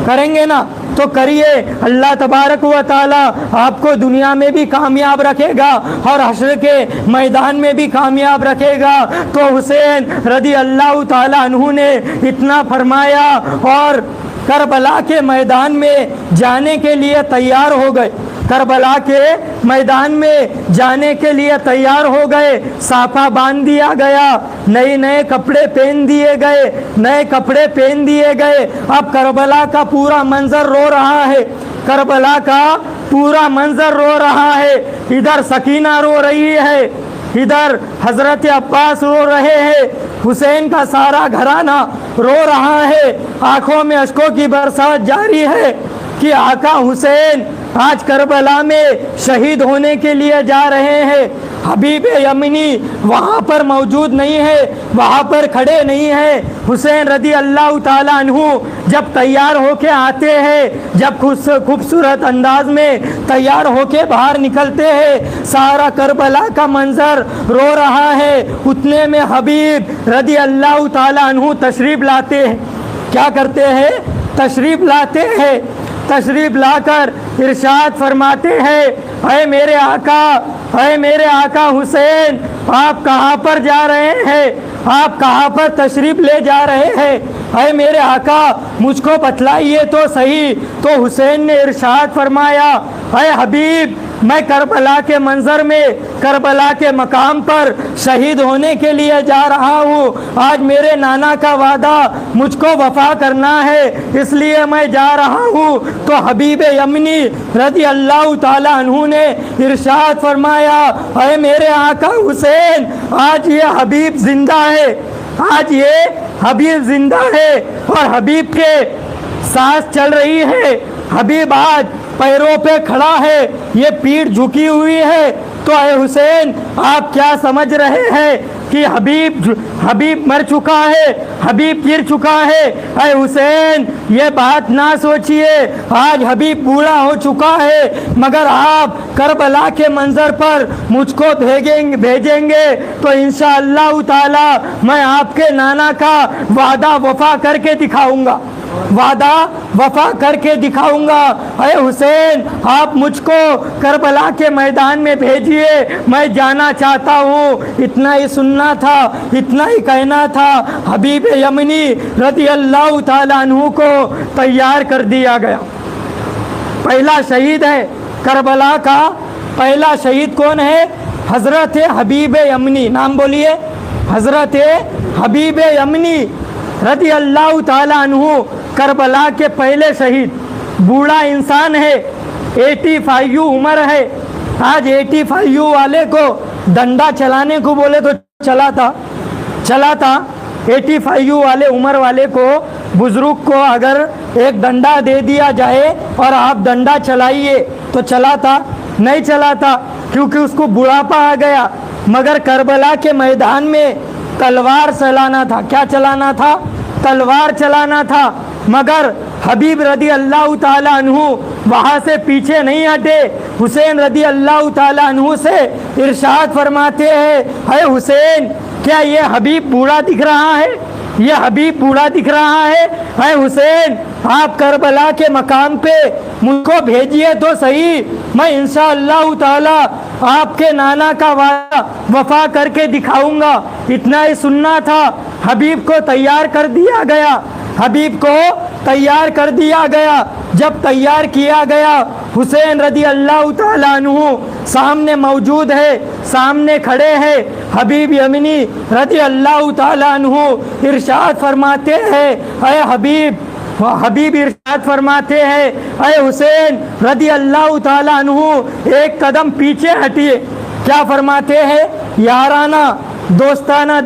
کریں گے نا؟ تو کریے۔ اللہ تبارک و تعالی آپ کو دنیا میں بھی کامیاب رکھے گا اور حشر کے میدان میں بھی کامیاب رکھے گا۔ تو حسین رضی اللہ تعالی عنہ نے اتنا فرمایا اور کربلا کے میدان میں جانے کے لیے تیار ہو گئے۔ کربلا کے میدان میں جانے کے لیے تیار ہو گئے، صافہ باندھ دیا گیا، نئے کپڑے پہن دیے گئے، اب کربلا کا پورا منظر رو رہا ہے، کربلا کا پورا منظر رو رہا ہے، ادھر سکینہ رو رہی ہے، ادھر حضرت عباس رو رہے ہیں، حسین کا سارا گھرانہ رو رہا ہے، آنکھوں میں اشکوں کی برسات جاری ہے کہ آقا حسین آج کربلا میں شہید ہونے کے لیے جا رہے ہیں۔ حبیب یمنی وہاں پر موجود نہیں ہے، وہاں پر کھڑے نہیں ہیں۔ حسین رضی اللہ تعالیٰ عنہ جب تیار ہو کے آتے ہیں، جب خوبصورت انداز میں تیار ہو کے باہر نکلتے ہیں، سارا کربلا کا منظر رو رہا ہے، اتنے میں حبیب رضی اللہ تعالیٰ عنہ تشریف لاتے ہیں۔ کیا کرتے ہیں؟ تشریف لاتے ہیں، تشریف لا کر ارشاد فرماتے ہیں، اے میرے آقا حسین، آپ کہاں پر جا رہے ہیں؟ آپ کہاں پر تشریف لے جا رہے ہیں؟ اے میرے آقا مجھ کو بتلائیے تو صحیح۔ تو حسین نے ارشاد فرمایا، اے حبیب میں کربلا کے منظر میں، کربلا کے مقام پر شہید ہونے کے لیے جا رہا ہوں، آج میرے نانا کا وعدہ مجھ کو وفا کرنا ہے، اس لیے میں جا رہا ہوں۔ تو حبیب یمنی رضی اللہ تعالیٰ عنہ نے ارشاد فرمایا، اے میرے آقا حسین آج یہ حبیب زندہ ہے، آج یہ حبیب زندہ ہے اور حبیب کے سانس چل رہی ہے، حبیب آج پیروں پہ کھڑا ہے، یہ پیٹھ جھکی ہوئی ہے۔ تو اے حسین آپ کیا سمجھ رہے ہیں کہ حبیب مر چکا ہے، حبیب گر چکا ہے؟ اے حسین یہ بات نہ سوچئے، آج حبیب بوڑھا ہو چکا ہے، مگر آپ کربلا کے منظر پر مجھ کو بھیجیں گے تو انشاءاللہ تعالی میں آپ کے نانا کا وعدہ وفا کر کے دکھاؤں گا، وعدہ وفا کر کے دکھاؤں گا۔ اے حسین آپ مجھ کو کربلا کے میدان میں بھیجئے، میں جانا چاہتا ہوں۔ اتنا ہی سننا تھا، اتنا ہی کہنا تھا، حبیب یمنی رضی اللہ تعالیٰ عنہ کو تیار کر دیا گیا۔ پہلا شہید ہے کربلا کا، پہلا شہید کون ہے؟ حضرت حبیب یمنی، نام بولیے، حضرت حبیب یمنی رضی اللہ تعالیٰ عنہ کربلا کے پہلے شہید۔ بوڑھا انسان ہے، 85 عمر ہے، آج 85 والے کو ڈنڈا چلانے کو بولے تو چلا تھا 85 والے عمر والے کو، بزرگ کو اگر ایک ڈنڈا دے دیا جائے اور آپ ڈنڈا چلائیے تو چلاتا؟ نہیں چلاتا، کیونکہ اس کو بڑھاپا آ گیا۔ مگر کربلا کے میدان میں تلوار چلانا تھا، کیا چلانا تھا؟ تلوار چلانا تھا۔ مگر حبیب رضی اللہ تعالیٰ عنہ وہاں سے پیچھے نہیں ہٹے، حسین رضی اللہ تعالیٰ عنہ سے ارشاد فرماتے ہیں، اے حسین کیا یہ حبیب بوڑھا دکھ رہا ہے؟ یہ حبیب بوڑھا دکھ رہا ہے؟ اے حسین آپ کربلا کے مقام پہ مجھ کو بھیجیے تو صحیح، میں انشاءاللہ تعالی آپ کے نانا کا وعدہ وفا کر کے دکھاؤں گا۔ اتنا ہی سننا تھا، حبیب کو تیار کر دیا گیا، حبیب کو تیار کر دیا گیا۔ جب تیار کیا گیا، حسین رضی اللہ تعالیٰ عنہ سامنے موجود ہے، سامنے کھڑے ہیں۔ حبیب یمنی رضی اللہ تعالیٰ عنہ ارشاد فرماتے ہیں، اے حبیب ارشاد فرماتے ہیں، اے حسین رضی اللہ تعالیٰ عنہ ایک قدم پیچھے ہٹیے۔ کیا فرماتے ہیں؟ یارانہ دوستانہ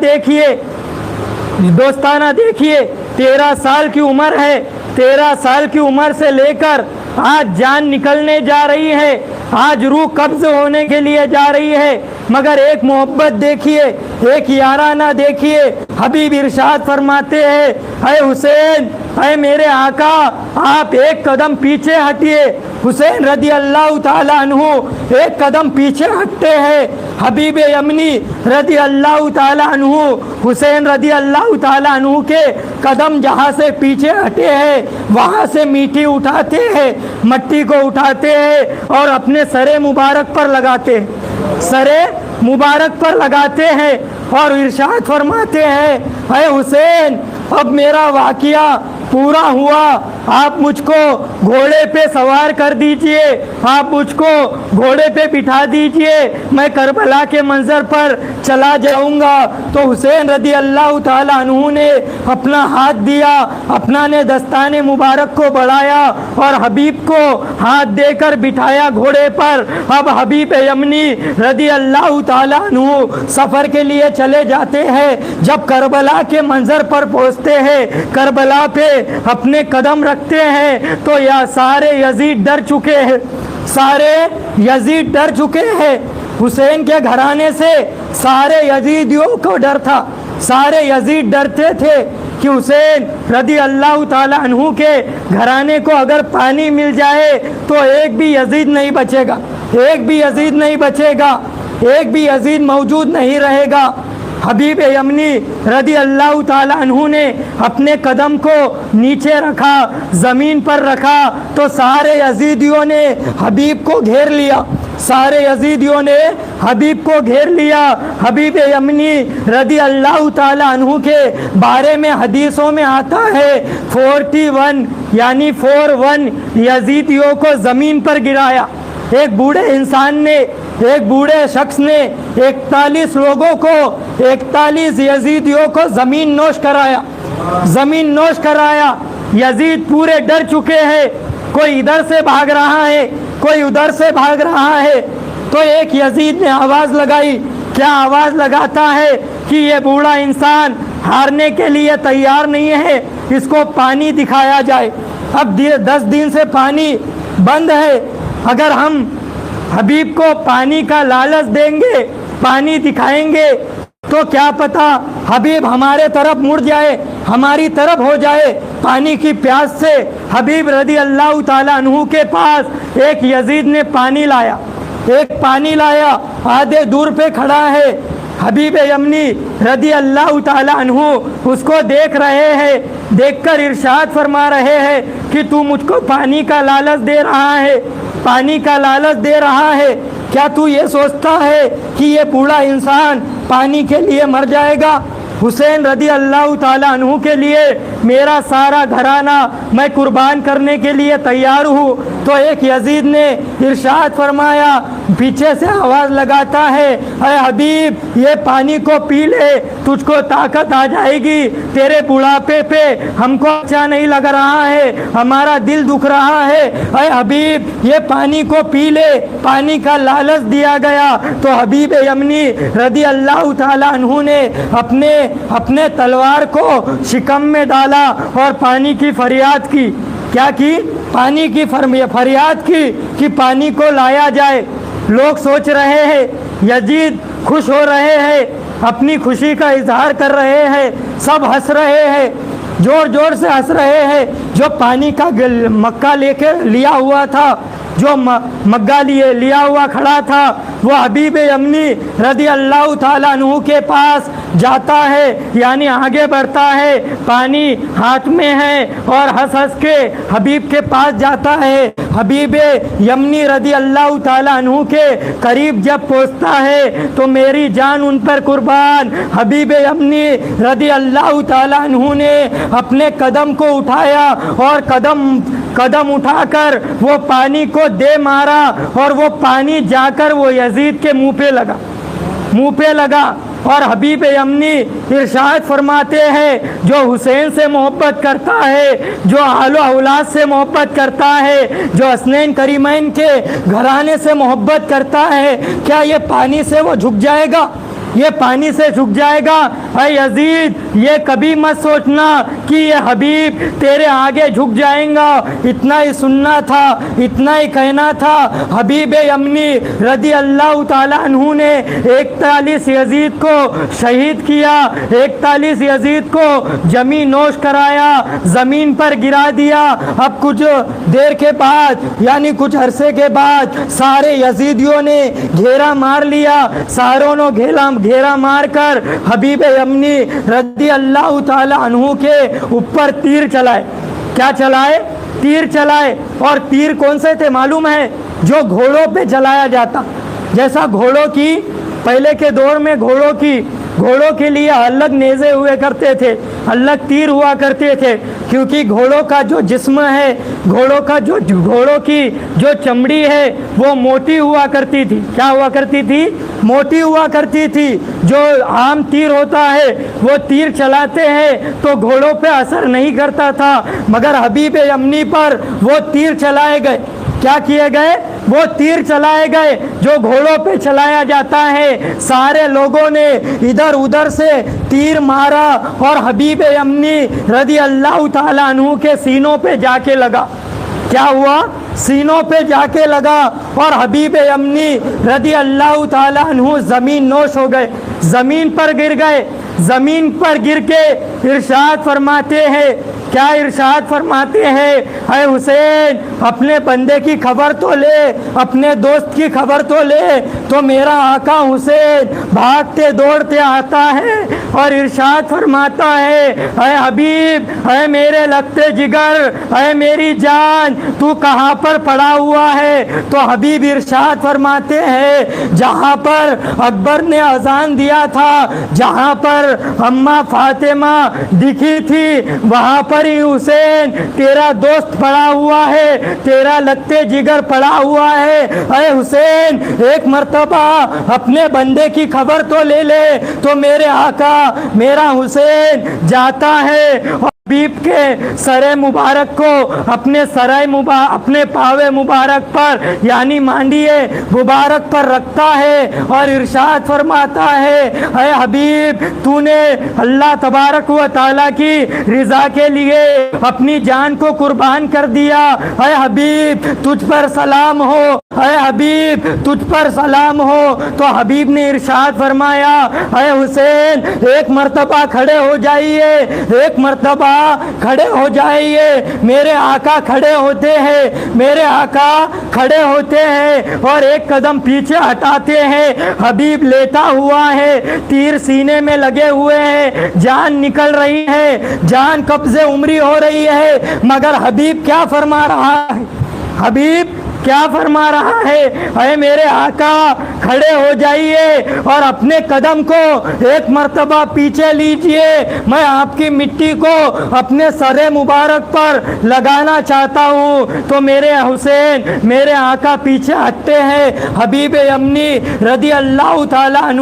دیکھیے 13 سال کی عمر ہے، 13 سال کی عمر سے لے کر آج جان نکلنے جا رہی ہے، آج روح قبض ہونے کے لیے جا رہی ہے، مگر ایک محبت دیکھیے، ایک یارانہ دیکھیے۔ حبیب ارشاد فرماتے ہیں، اے حسین اے میرے آقا آپ ایک قدم پیچھے ہٹیے۔ حسین رضی اللہ تعالیٰ عنہ ایک قدم پیچھے ہٹتے ہیں۔ حبیب یمنی رضی اللہ تعالیٰ عنہ حسین رضی اللہ تعالیٰ عنہ کے قدم جہاں سے پیچھے ہٹے ہیں وہاں سے میٹھی اٹھاتے ہیں، مٹی کو اٹھاتے ہیں اور اپنے سر مبارک پر لگاتے ہیں، سر مبارک پر لگاتے ہیں اور ارشاد فرماتے ہیں، اے حسین اب میرا واقعہ پورا ہوا، آپ مجھ کو گھوڑے پہ سوار کر دیجئے، آپ مجھ کو گھوڑے پہ بٹھا دیجئے، میں کربلا کے منظر پر چلا جاؤں گا۔ تو حسین رضی اللہ تعالیٰ عنہ نے اپنا ہاتھ دیا، اپنا نے دستان مبارک کو بڑھایا اور حبیب کو ہاتھ دے کر بٹھایا گھوڑے پر۔ اب حبیب یمنی رضی اللہ تعالیٰ عنہ سفر کے لیے چلے جاتے ہیں۔ جب کربلا کے منظر پر پہنچتے ہیں، کربلا پہ اپنے قدم رکھتے ہیں تو یا سارے یزید ڈر چکے ہیں، سارے یزید ڈر چکے ہیں۔ حسین کے گھرانے سے سارے یزیدیوں کو ڈر تھا، سارے یزید ڈرتے تھے کہ حسین رضی اللہ تعالیٰ عنہ کے گھرانے کو اگر پانی مل جائے تو ایک بھی یزید نہیں بچے گا، ایک بھی یزید نہیں بچے گا، ایک بھی یزید موجود نہیں رہے گا۔ حبیب یمنی رضی اللہ تعالیٰ عنہ نے اپنے قدم کو نیچے رکھا، زمین پر رکھا تو سارے یزیدیوں نے حبیب کو گھیر لیا، سارے یزیدیوں نے حبیب کو گھیر لیا۔ حبیب یمنی رضی اللہ تعالیٰ عنہ کے بارے میں حدیثوں میں آتا ہے 41 یعنی 41 یزیدیوں کو زمین پر گرایا۔ ایک بوڑھے انسان نے، ایک بوڑھے شخص نے 41 لوگوں کو، 41 یزیدیوں کو زمین نوش کرایا، زمین نوش کرایا۔ یزید پورے ڈر چکے ہیں، کوئی ادھر سے بھاگ رہا ہے، کوئی ادھر سے بھاگ رہا ہے۔ تو ایک یزید نے آواز لگائی، کیا آواز لگاتا ہے کہ یہ بوڑھا انسان ہارنے کے لیے تیار نہیں ہے، اس کو پانی دکھایا جائے۔ اب 10 دن سے پانی بند ہے، اگر ہم حبیب کو پانی کا لالچ دیں گے، پانی دکھائیں گے تو کیا پتا حبیب ہمارے طرف مڑ جائے، ہماری طرف ہو جائے پانی کی پیاس سے۔ حبیب رضی اللہ تعالیٰ عنہ کے پاس ایک یزید نے پانی لایا، ایک پانی لایا، آدھے دور پہ کھڑا ہے۔ حبیب یمنی رضی اللہ تعالیٰ عنہ اس کو دیکھ رہے ہیں، دیکھ کر ارشاد فرما رہے ہیں کہ تو مجھ کو پانی کا لالچ دے رہا ہے، پانی کا لالچ دے رہا ہے، کیا تو یہ سوچتا ہے کہ یہ بوڑھا انسان پانی کے لیے مر جائے گا؟ حسین رضی اللہ تعالیٰ عنہ کے لیے میرا سارا گھرانہ میں قربان کرنے کے لیے تیار ہوں۔ تو ایک یزید نے ارشاد فرمایا، پیچھے سے آواز لگاتا ہے، اے حبیب یہ پانی کو پی لے، تجھ کو طاقت آ جائے گی، تیرے بڑھاپے پہ ہم کو اچھا نہیں لگ رہا ہے، ہمارا دل دکھ رہا ہے، اے حبیب یہ پانی کو پی لے۔ پانی کا لالچ دیا گیا تو حبیب یمنی رضی اللہ تعالیٰ عنہ نے اپنے تلوار کو شکم میں ڈالا اور پانی کی فریاد کی۔ کیا کی؟ پانی کی فریاد کی کہ پانی کو لایا جائے۔ لوگ سوچ رہے ہیں، یزید خوش ہو رہے ہیں، اپنی خوشی کا اظہار کر رہے ہیں، سب ہنس رہے ہیں، زور زور سے ہنس رہے ہیں۔ جو پانی کا مگا لے کے لیا ہوا تھا، جو مگا لیا ہوا کھڑا تھا، وہ حبیب یمنی رضی اللہ تعالیٰ عنہ کے پاس جاتا ہے، یعنی آگے بڑھتا ہے، پانی ہاتھ میں ہے اور ہنس ہنس کے حبیب کے پاس جاتا ہے۔ حبیب یمنی رضی اللہ تعالیٰ عنہ کے قریب جب پہنچتا ہے تو میری جان ان پر قربان، حبیب یمنی رضی اللہ تعالیٰ عنہ نے اپنے قدم کو اٹھایا اور قدم اٹھا کر وہ پانی کو دے مارا اور وہ پانی جا کر وہ یزید کے منہ پہ لگا۔ اور حبیب یمنی ارشاد فرماتے ہیں، جو حسین سے محبت کرتا ہے، جو آل و اولاد سے محبت کرتا ہے، جو حسنین کریمین کے گھرانے سے محبت کرتا ہے، کیا یہ پانی سے وہ جھک جائے گا؟ یہ پانی سے جھک جائے گا؟ اے یزید یہ کبھی مت سوچنا کہ یہ حبیب تیرے آگے جھک جائیں گا۔ اتنا ہی سننا تھا، اتنا ہی کہنا تھا۔ حبیب یمنی رضی اللہ تعالیٰ عنہ نے 41 یزید کو شہید کیا، 41 یزید کو جمی نوش کرایا، زمین پر گرا دیا۔ اب کچھ دیر کے بعد یعنی کچھ عرصے کے بعد سارے یزیدیوں نے گھیرا مار لیا، ساروں نے گھیرا مار کر حبیب یمنی رضی اللہ تعالی عنہ کے اوپر تیر چلائے۔ کیا چلائے؟ تیر چلائے۔ اور تیر کون سے تھے معلوم ہے؟ جو گھوڑوں پہ چلایا جاتا، جیسا گھوڑوں کی پہلے کے دور میں گھوڑوں کی گھوڑوں کے لیے الگ نیزے ہوئے کرتے تھے، الگ تیر ہوا کرتے تھے، کیونکہ گھوڑوں کا جو جسم ہے، گھوڑوں کی جو چمڑی ہے وہ موٹی ہوا کرتی تھی۔ کیا ہوا کرتی تھی؟ موٹی ہوا کرتی تھی۔ جو عام تیر ہوتا ہے وہ تیر چلاتے ہیں تو گھوڑوں پہ اثر نہیں کرتا تھا، مگر حبیب امنی پر وہ تیر چلائے گئے۔ کیا کیے گئے؟ وہ تیر چلائے گئے جو گھوڑوں پہ چلایا جاتا ہے۔ سارے لوگوں نے ادھر ادھر سے تیر مارا اور حبیب امنی رضی اللہ تعالیٰ عنہ کے سینوں پہ جا کے لگا۔ کیا ہوا؟ سینوں پہ جا کے لگا اور حبیب امنی رضی اللہ تعالیٰ عنہ زمین نوش ہو گئے، زمین پر گر گئے۔ زمین پر گر کے ارشاد فرماتے ہیں، کیا ارشاد فرماتے ہیں؟ اے حسین، اپنے بندے کی خبر تو لے، اپنے دوست کی خبر تو لے۔ تو میرا آقا حسین بھاگتے دوڑتے آتا ہے اور ارشاد فرماتا ہے، اے حبیب، اے میرے لگتے جگر، اے میری جان، تو کہاں پر پڑا ہوا ہے؟ تو حبیب ارشاد فرماتے ہیں، جہاں پر اکبر نے اذان دیا تھا، جہاں پر اماں فاطمہ دکھی تھی، وہاں پر ہی حسین تیرا دوست پڑا ہوا ہے، تیرا لگتے جگر پڑا ہوا ہے۔ اے حسین، ایک مرتبہ اپنے بندے کی خبر تو لے لے۔ تو میرے آقا میرا حسین جاتا ہے اور حبیب کے سر مبارک کو اپنے پاوے مبارک پر یعنی مانڈیے مبارک پر رکھتا ہے اور ارشاد فرماتا ہے، اے حبیب، تو نے اللہ تبارک و تعالیٰ کی رضا کے لیے اپنی جان کو قربان کر دیا۔ اے حبیب، تجھ پر سلام ہو، اے حبیب، تجھ پر سلام ہو۔ تو حبیب نے ارشاد فرمایا، اے حسین، ایک مرتبہ کھڑے ہو جائیے، ایک مرتبہ کھڑے ہو جائیے۔ میرے آقا کھڑے ہوتے ہیں، میرے آقا کھڑے ہوتے ہیں اور ایک قدم پیچھے ہٹاتے ہیں۔ حبیب لیٹا ہوا ہے، تیر سینے میں لگے ہوئے ہیں، جان نکل رہی ہے، جان قبضے عمری ہو رہی ہے، مگر حبیب کیا فرما رہا ہے؟ حبیب کیا فرما رہا ہے؟ اے میرے آقا، کھڑے ہو جائیے اور اپنے قدم کو ایک مرتبہ پیچھے لیجئے، میں آپ کی مٹی کو اپنے سر مبارک پر لگانا چاہتا ہوں۔ تو میرے حسین، میرے آقا پیچھے ہٹتے ہیں۔ حبیب امنی رضی اللہ تعالیٰ عنہ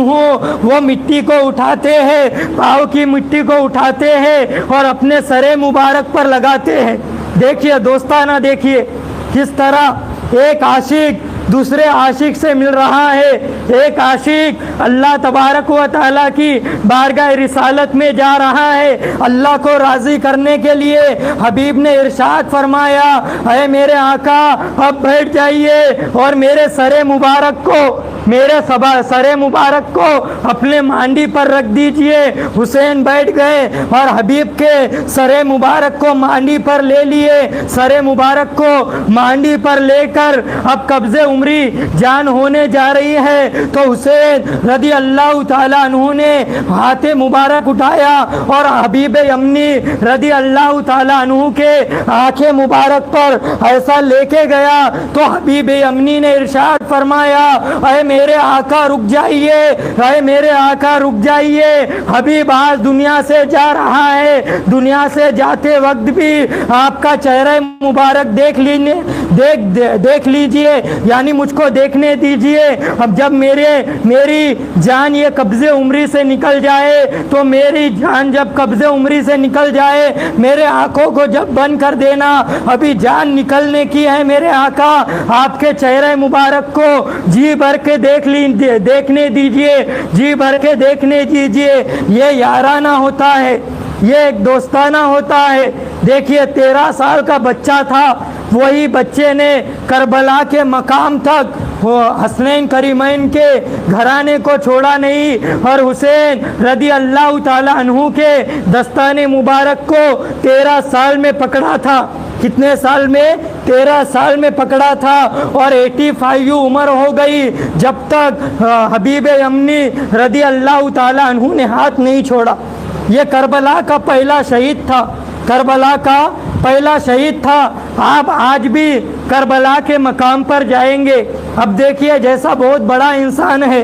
وہ مٹی کو اٹھاتے ہیں، پاؤں کی مٹی کو اٹھاتے ہیں اور اپنے سر مبارک پر لگاتے ہیں۔ دیکھیے دوستانہ، دیکھیے کس طرح ایک عاشق دوسرے عاشق سے مل رہا ہے، ایک عاشق اللہ تبارک و تعالیٰ کی بارگاہ رسالت میں جا رہا ہے اللہ کو راضی کرنے کے لیے۔ حبیب نے ارشاد فرمایا، اے میرے آقا، اب بیٹھ جائیے اور میرے سر مبارک کو اپنے مانڈی پر رکھ دیجئے۔ حسین بیٹھ گئے اور حبیب کے سر مبارک کو مانڈی پر لے لیے، سر مبارک کو مانڈی پر لے کر اب قبضے عمری جان ہونے جا رہی ہے۔ تو حسین رضی اللہ تعالیٰ عنہ نے ہاتھ مبارک اٹھایا اور حبیب امنی رضی اللہ تعالیٰ عنہ کے آنکھیں مبارک پر ایسا لے کے گیا تو حبیب امنی نے ارشاد فرمایا، اے میرے آقا رک جائیے، اے میرے آقا رک جائیے، حبیب آج دنیا سے جا رہا ہے، دنیا سے جاتے وقت بھی آپ کا چہرہ مبارک دیکھ لیجئے، یعنی مجھ کو دیکھنے دیجئے۔ اب جب میری جان یہ قبضے عمری سے نکل جائے، تو میری جان جب قبضے عمری سے نکل جائے، میرے آنکھوں کو جب بند کر دینا، ابھی جان نکلنے کی ہے میرے آقا، آپ کے چہرے مبارک کو جی بھر کے دیکھنے دیجئے، جی بھر کے دیکھنے دیجئے۔ یہ یارانہ ہوتا ہے، یہ ایک دوستانہ ہوتا ہے۔ دیکھیے 13 سال کا بچہ تھا، وہی بچے نے کربلا کے مقام تک حسنین کریمین کے گھرانے کو چھوڑا نہیں اور حسین رضی اللہ تعالیٰ عنہ کے دستان مبارک کو 13 سال میں پکڑا تھا۔ کتنے سال میں؟ 13 سال میں پکڑا تھا اور 85 عمر ہو گئی جب تک حبیب امنی رضی اللہ تعالیٰ عنہ نے ہاتھ نہیں چھوڑا۔ یہ کربلا کا پہلا شہید تھا، کربلا کا پہلا شہید تھا۔ آپ آج بھی کربلا کے مقام پر جائیں گے، اب دیکھیے جیسا بہت بڑا انسان ہے،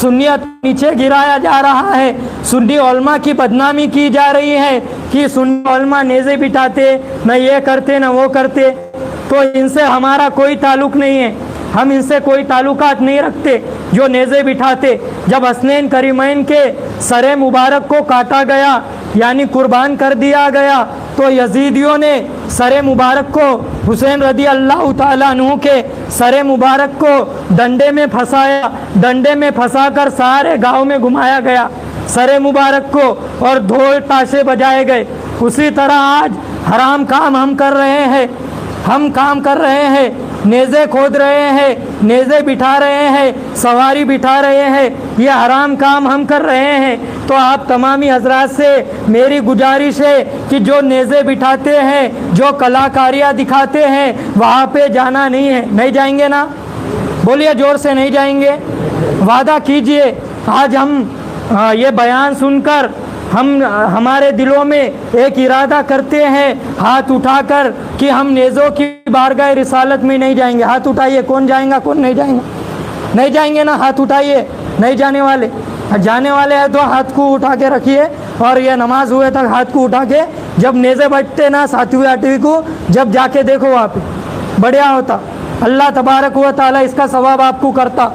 سنیت نیچے گرایا جا رہا ہے، سنی علماء کی بدنامی کی جا رہی ہے کہ سنی علماء نیزے بٹھاتے، نہ یہ کرتے نہ وہ کرتے۔ تو ان سے ہمارا کوئی تعلق نہیں ہے، ہم ان سے کوئی تعلقات نہیں رکھتے جو نیزے بٹھاتے۔ جب حسنین کریمین کے سر مبارک کو کاٹا گیا یعنی قربان کر دیا گیا تو یزیدیوں نے سر مبارک کو، حسین رضی اللہ تعالیٰ عنہ کے سر مبارک کو ڈنڈے میں پھنسایا، ڈنڈے میں پھنسا کر سارے گاؤں میں گھمایا گیا سر مبارک کو، اور ڈھول تاشے بجائے گئے۔ اسی طرح آج حرام کام ہم کر رہے ہیں، ہم کام کر رہے ہیں، نیزے کھود رہے ہیں، نیزے بٹھا رہے ہیں، سواری بٹھا رہے ہیں، یہ حرام کام ہم کر رہے ہیں۔ تو آپ تمامی حضرات سے میری گزارش ہے کہ جو نیزے بٹھاتے ہیں، جو کلاکاریاں دکھاتے ہیں، وہاں پہ جانا نہیں ہے۔ نہیں جائیں گے نا؟ بولیے زور سے، نہیں جائیں گے؟ وعدہ کیجئے۔ آج ہم یہ بیان سن کر ہمارے دلوں میں ایک ارادہ کرتے ہیں ہاتھ اٹھا کر کہ ہم نیزوں کی بارگاہ رسالت میں نہیں جائیں گے۔ ہاتھ اٹھائیے، کون جائیں گا کون نہیں جائیں گا؟ نہیں جائیں گے نا؟ ہاتھ اٹھائیے۔ نہیں جانے والے؟ جانے والے ہیں تو ہاتھ کو اٹھا کے رکھیے، اور یہ نماز ہوئے تک ہاتھ کو اٹھا کے، جب نیزے بجتے نا 7ویں 8ویں کو، جب جا کے دیکھو وہاں پہ بڑھیا ہوتا، اللہ تبارک و تعالیٰ اس کا ثواب آپ کو کرتا۔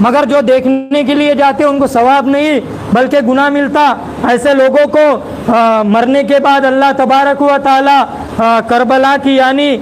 مگر جو دیکھنے کے لیے جاتے ان کو ثواب نہیں بلکہ گناہ ملتا۔ ایسے لوگوں کو مرنے کے بعد اللہ تبارک و تعالیٰ کربلا کی یعنی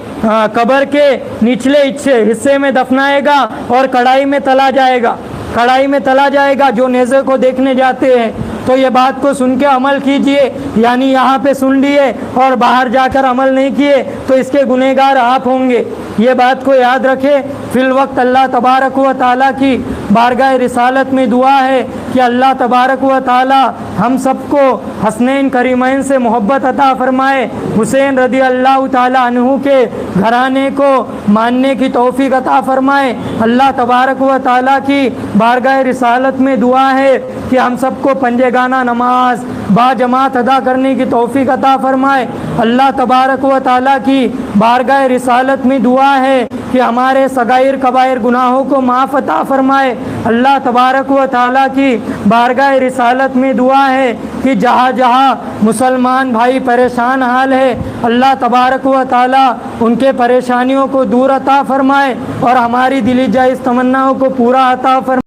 قبر کے نچلے حصے میں دفنائے گا اور کڑائی میں تلا جائے گا، کڑائی میں تلا جائے گا جو نیزے کو دیکھنے جاتے ہیں۔ تو یہ بات کو سن کے عمل کیجئے، یعنی یہاں پہ سن لیے اور باہر جا کر عمل نہیں کیے تو اس کے گنہگار آپ ہوں گے۔ یہ بات کو یاد رکھے۔ فی الوقت اللہ تبارک و تعالیٰ کی بارگاہ رسالت میں دعا ہے کہ اللہ تبارک و تعالیٰ ہم سب کو حسنین کریمین سے محبت عطا فرمائے، حسین رضی اللہ تعالیٰ عنہ کے گھرانے کو ماننے کی توفیق عطا فرمائے۔ اللہ تبارک و تعالیٰ کی بارگاہ رسالت میں دعا ہے کہ ہم سب کو پنجے گانا نماز با جماعت ادا کرنے کی توفیق عطا فرمائے۔ اللہ تبارک و تعالیٰ کی بارگاہ رسالت میں دعا ہے کہ ہمارے صغائر کبائر گناہوں کو معاف عطا فرمائے۔ اللہ تبارک و تعالیٰ کی بارگاہ رسالت میں دعا ہے کہ جہاں جہاں مسلمان بھائی پریشان حال ہے، اللہ تبارک و تعالیٰ ان کے پریشانیوں کو دور عطا فرمائے اور ہماری دلی جائز تمناؤں کو پورا عطا فرمائے۔